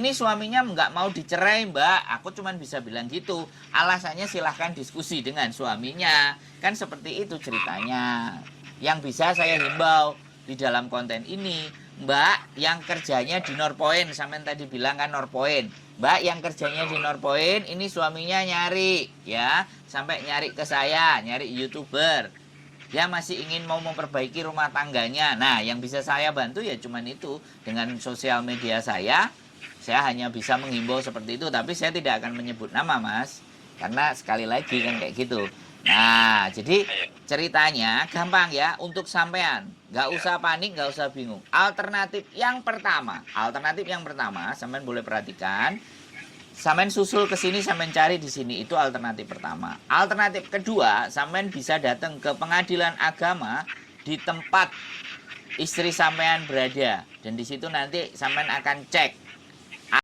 Ini suaminya nggak mau dicerai, Mbak. Aku cuman bisa bilang gitu. Alasannya silahkan diskusi dengan suaminya. Kan seperti itu ceritanya. Yang bisa saya himbau di dalam konten ini, Mbak yang kerjanya di Norpoint, sampean tadi bilang kan Norpoint. Mbak yang kerjanya di Norpoint, ini suaminya nyari, ya. Sampai nyari ke saya, nyari YouTuber. Dia masih ingin mau memperbaiki rumah tangganya. Nah, yang bisa saya bantu ya cuman itu. Dengan sosial media saya hanya bisa menghimbau seperti itu. Tapi saya tidak akan menyebut nama, Mas. Karena sekali lagi kan kayak gitu. Nah, jadi ceritanya gampang ya untuk sampean. Nggak usah panik, nggak usah bingung. Alternatif yang pertama, sampean boleh perhatikan. Sampean susul ke sini, sampean cari di sini, itu alternatif pertama. Alternatif kedua, sampean bisa datang ke pengadilan agama di tempat istri sampean berada, dan di situ nanti sampean akan cek